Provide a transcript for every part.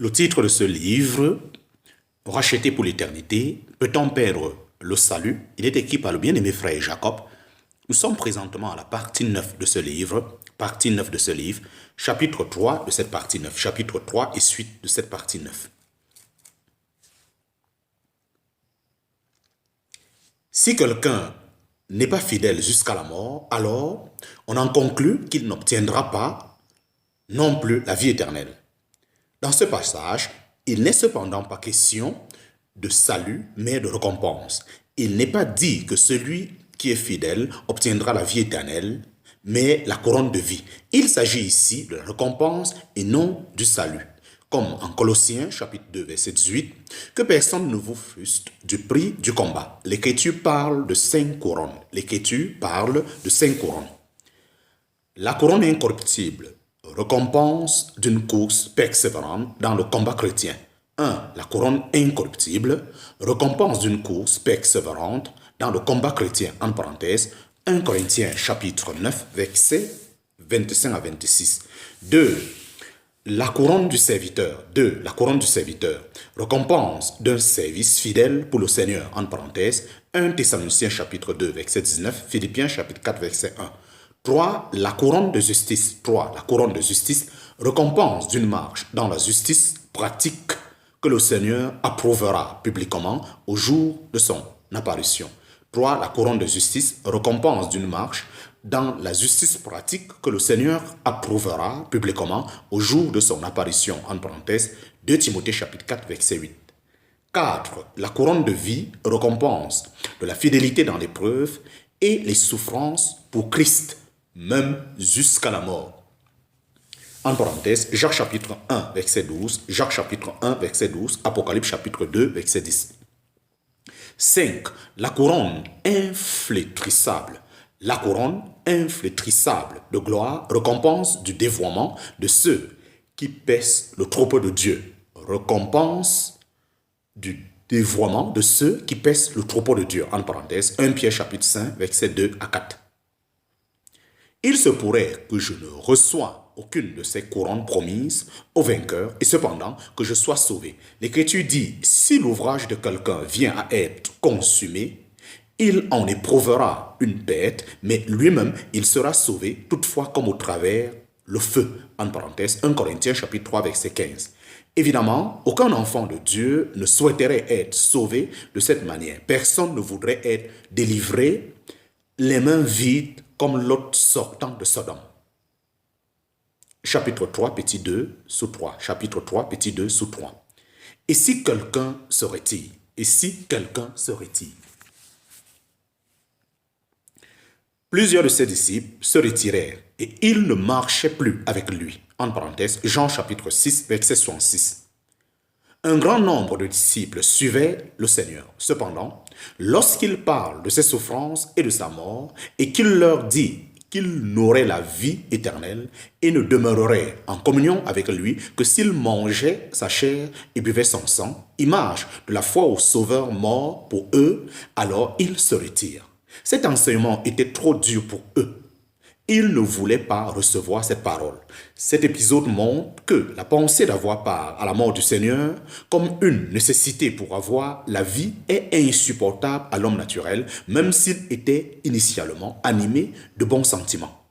Le titre de ce livre, Racheté pour l'éternité, peut-on perdre le salut? Il est écrit par le bien-aimé frère Jacob. Nous sommes présentement à la partie 9 de ce livre, chapitre 3 de cette partie 9, chapitre 3 et suite de cette partie 9. Si quelqu'un n'est pas fidèle jusqu'à la mort, alors on en conclut qu'il n'obtiendra pas non plus la vie éternelle. Dans ce passage, il n'est cependant pas question de salut, mais de récompense. Il n'est pas dit que celui qui est fidèle obtiendra la vie éternelle, mais la couronne de vie. Il s'agit ici de la récompense et non du salut. Comme en Colossiens chapitre 2 verset 18, que personne ne vous fruste du prix du combat. L'Écriture parle de 5 couronnes. La couronne incorruptible, récompense d'une course persévérante dans le combat chrétien. 1. La couronne incorruptible, récompense d'une course persévérante dans le combat chrétien, en parenthèse, 1 Corinthiens chapitre 9, versets 25 à 26. 2. La couronne du serviteur. 2. La couronne du serviteur, récompense d'un service fidèle pour le Seigneur, en parenthèse, 1 Thessaloniciens chapitre 2, verset 19, Philippiens chapitre 4, verset 1. 3. La couronne de justice. 3. La couronne de justice, récompense d'une marche dans la justice pratique que le Seigneur approuvera publiquement au jour de son apparition. 3. La couronne de justice, récompense d'une marche dans la justice pratique que le Seigneur approuvera publiquement au jour de son apparition, en parenthèse, 2 Timothée chapitre 4, verset 8. 4. La couronne de vie, récompense de la fidélité dans l'épreuve et les souffrances pour Christ, même jusqu'à la mort. En parenthèse, Jacques chapitre 1, verset 12, Jacques chapitre 1, verset 12, Apocalypse chapitre 2, verset 10. 5. La couronne inflétrissable. La couronne inflétrissable de gloire, récompense du dévouement de ceux qui paissent le troupeau de Dieu. Récompense du dévouement de ceux qui paissent le troupeau de Dieu. En parenthèse, 1 Pierre chapitre 5, verset 2 à 4. Il se pourrait que je ne reçoive aucune de ces couronnes promises au vainqueur et cependant que je sois sauvé. L'Écriture dit, si l'ouvrage de quelqu'un vient à être consumé, il en éprouvera une perte, mais lui-même, il sera sauvé, toutefois comme au travers le feu. En parenthèse, 1 Corinthiens chapitre 3, verset 15. Évidemment, aucun enfant de Dieu ne souhaiterait être sauvé de cette manière. Personne ne voudrait être délivré les mains vides comme Lot sortant de Sodome. Chapitre 3, petit 2, sous 3. Chapitre 3, petit 2, sous 3. Et si quelqu'un se retire? Et si quelqu'un se retire? Plusieurs de ses disciples se retirèrent et ils ne marchaient plus avec lui. En parenthèse, Jean chapitre 6, verset 66. Un grand nombre de disciples suivaient le Seigneur. Cependant, lorsqu'il parle de ses souffrances et de sa mort, et qu'il leur dit qu'il n'aurait la vie éternelle et ne demeurerait en communion avec lui que s'il mangeait sa chair et buvait son sang, image de la foi au Sauveur mort pour eux, alors ils se retirent. Cet enseignement était trop dur pour eux. Ils ne voulaient pas recevoir cette parole. Cet épisode montre que la pensée d'avoir part à la mort du Seigneur comme une nécessité pour avoir la vie est insupportable à l'homme naturel, même s'il était initialement animé de bons sentiments.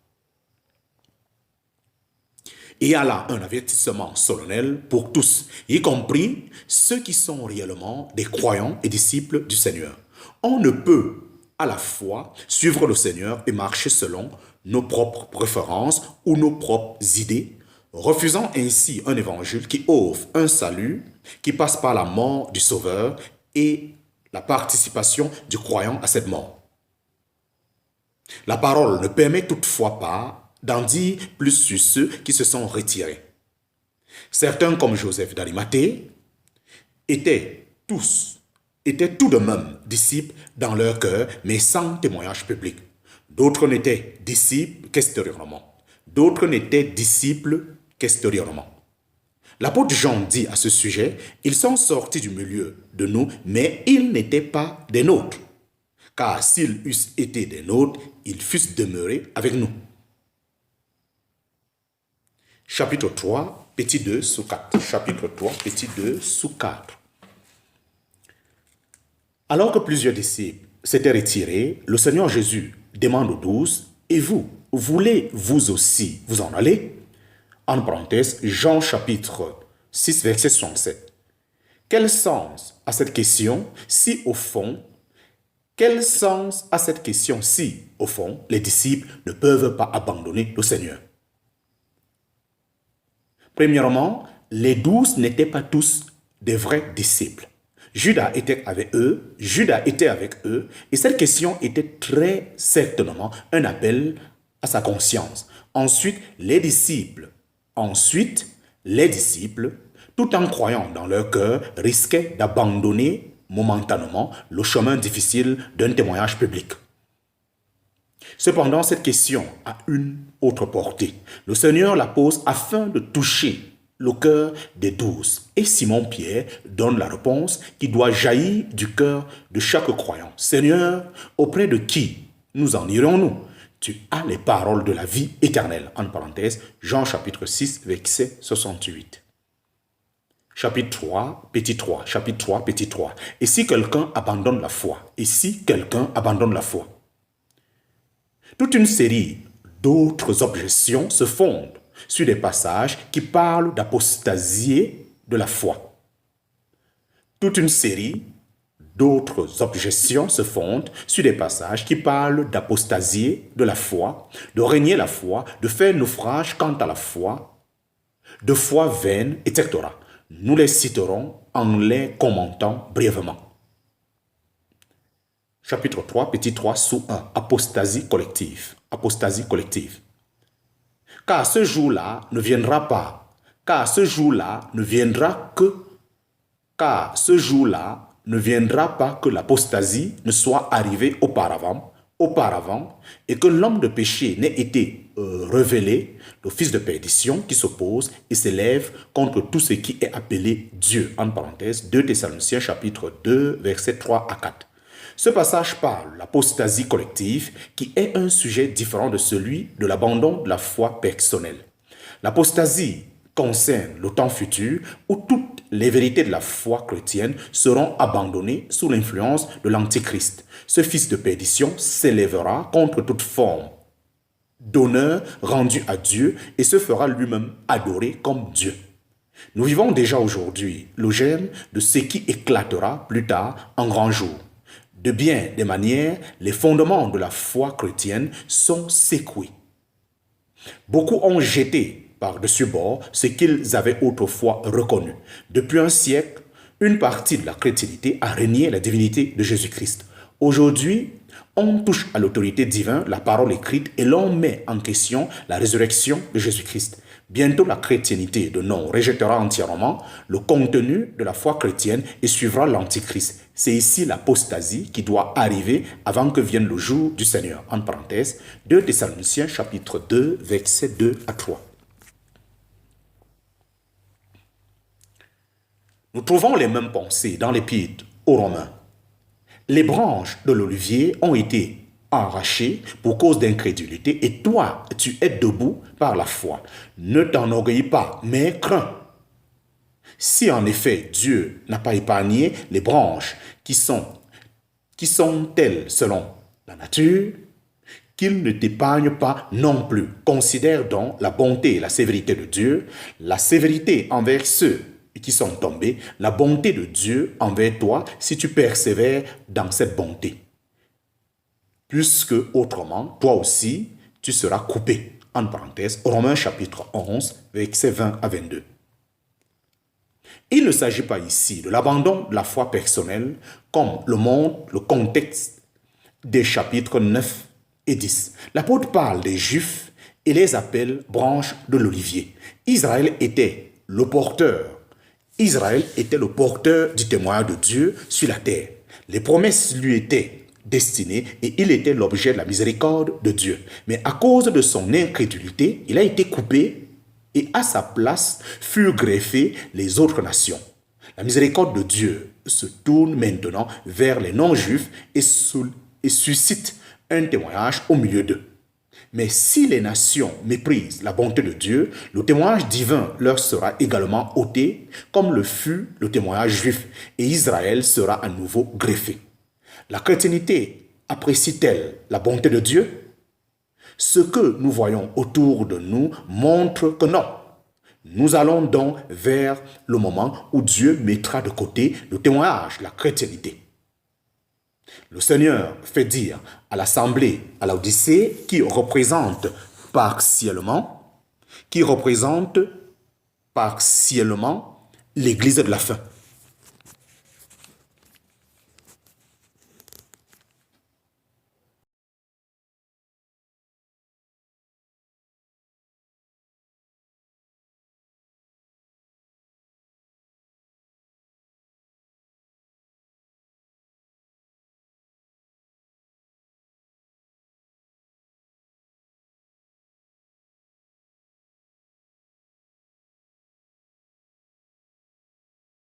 Il y a là un avertissement solennel pour tous, y compris ceux qui sont réellement des croyants et disciples du Seigneur. On ne peut à la fois suivre le Seigneur et marcher selon nos propres préférences ou nos propres idées, refusant ainsi un évangile qui offre un salut qui passe par la mort du Sauveur et la participation du croyant à cette mort. La parole ne permet toutefois pas d'en dire plus sur ceux qui se sont retirés. Certains, comme Joseph d'Arimathée, étaient tout de même disciples dans leur cœur, mais sans témoignage public. D'autres n'étaient disciples qu'extérieurement. L'apôtre Jean dit à ce sujet, « Ils sont sortis du milieu de nous, mais ils n'étaient pas des nôtres. Car s'ils eussent été des nôtres, ils fussent demeurés avec nous. » Chapitre 3, petit 2 sous 4. Chapitre 3, petit 2 sous 4. Alors que plusieurs disciples s'étaient retirés, le Seigneur Jésus demande aux 12, « Et vous, voulez vous aussi vous en aller ?» En parenthèse, Jean chapitre 6, verset 67. Quel sens a cette question si au fond, les disciples ne peuvent pas abandonner le Seigneur? Premièrement, les 12 n'étaient pas tous des vrais disciples. Judas était avec eux, et cette question était très certainement un appel à sa conscience. Ensuite, les disciples, tout en croyant dans leur cœur, risquaient d'abandonner momentanément le chemin difficile d'un témoignage public. Cependant, cette question a une autre portée. Le Seigneur la pose afin de toucher le cœur des 12. Et Simon-Pierre donne la réponse qui doit jaillir du cœur de chaque croyant. « Seigneur, auprès de qui nous en irons-nous? Tu as les paroles de la vie éternelle. » En parenthèse, Jean chapitre 6, verset 68. Chapitre 3, petit 3. Et si quelqu'un abandonne la foi? Toute une série d'autres objections se fondent sur des passages qui parlent d'apostasier de la foi. De renier la foi, de faire naufrage quant à la foi, de foi vaine, etc. Nous les citerons en les commentant brièvement. Chapitre 3, petit 3, sous 1, apostasie collective. Car ce jour-là ne viendra pas que l'apostasie ne soit arrivée auparavant, et que l'homme de péché n'ait été révélé, le fils de perdition qui s'oppose et s'élève contre tout ce qui est appelé Dieu. En parenthèse, 2 Thessaloniciens chapitre 2, versets 3 à 4. Ce passage parle de l'apostasie collective qui est un sujet différent de celui de l'abandon de la foi personnelle. L'apostasie concerne le temps futur où toutes les vérités de la foi chrétienne seront abandonnées sous l'influence de l'Antichrist. Ce fils de perdition s'élèvera contre toute forme d'honneur rendu à Dieu et se fera lui-même adorer comme Dieu. Nous vivons déjà aujourd'hui le germe de ce qui éclatera plus tard en grand jour. De bien des manières, les fondements de la foi chrétienne sont secoués. Beaucoup ont jeté par-dessus bord ce qu'ils avaient autrefois reconnu. Depuis un siècle, une partie de la chrétienté a renié la divinité de Jésus-Christ. Aujourd'hui, on touche à l'autorité divine, la parole écrite, et l'on met en question la résurrection de Jésus-Christ. Bientôt, la chrétienté de nom rejettera entièrement le contenu de la foi chrétienne et suivra l'Antichrist. C'est ici l'apostasie qui doit arriver avant que vienne le jour du Seigneur. En parenthèse, 2 Thessaloniciens chapitre 2, versets 2 à 3. Nous trouvons les mêmes pensées dans l'Épître aux Romains. Les branches de l'olivier ont été arrachées pour cause d'incrédulité et toi, tu es debout par la foi. Ne t'enorgueillis pas, mais crains. Si en effet Dieu n'a pas épargné les branches qui sont telles selon la nature, qu'il ne t'épargne pas non plus. Considère donc la bonté et la sévérité de Dieu, la sévérité envers ceux qui sont tombés, la bonté de Dieu envers toi si tu persévères dans cette bonté. Puisque autrement, toi aussi, tu seras coupé. En parenthèse, Romains chapitre 11, versets 20 à 22. Il ne s'agit pas ici de l'abandon de la foi personnelle comme le montre le contexte des chapitres 9 et 10. L'apôtre parle des Juifs et les appelle branches de l'olivier. Israël était le porteur du témoignage de Dieu sur la terre. Les promesses lui étaient destinées et il était l'objet de la miséricorde de Dieu. Mais à cause de son incrédulité, il a été coupé et à sa place furent greffées les autres nations. La miséricorde de Dieu se tourne maintenant vers les non-juifs et suscite un témoignage au milieu d'eux. Mais si les nations méprisent la bonté de Dieu, le témoignage divin leur sera également ôté, comme le fut le témoignage juif, et Israël sera à nouveau greffé. La chrétienté apprécie-t-elle la bonté de Dieu? Ce que nous voyons autour de nous montre que non. Nous allons donc vers le moment où Dieu mettra de côté le témoignage, la chrétienté. Le Seigneur fait dire à l'assemblée, à l'Odyssée, qui représente partiellement l'Église de la fin.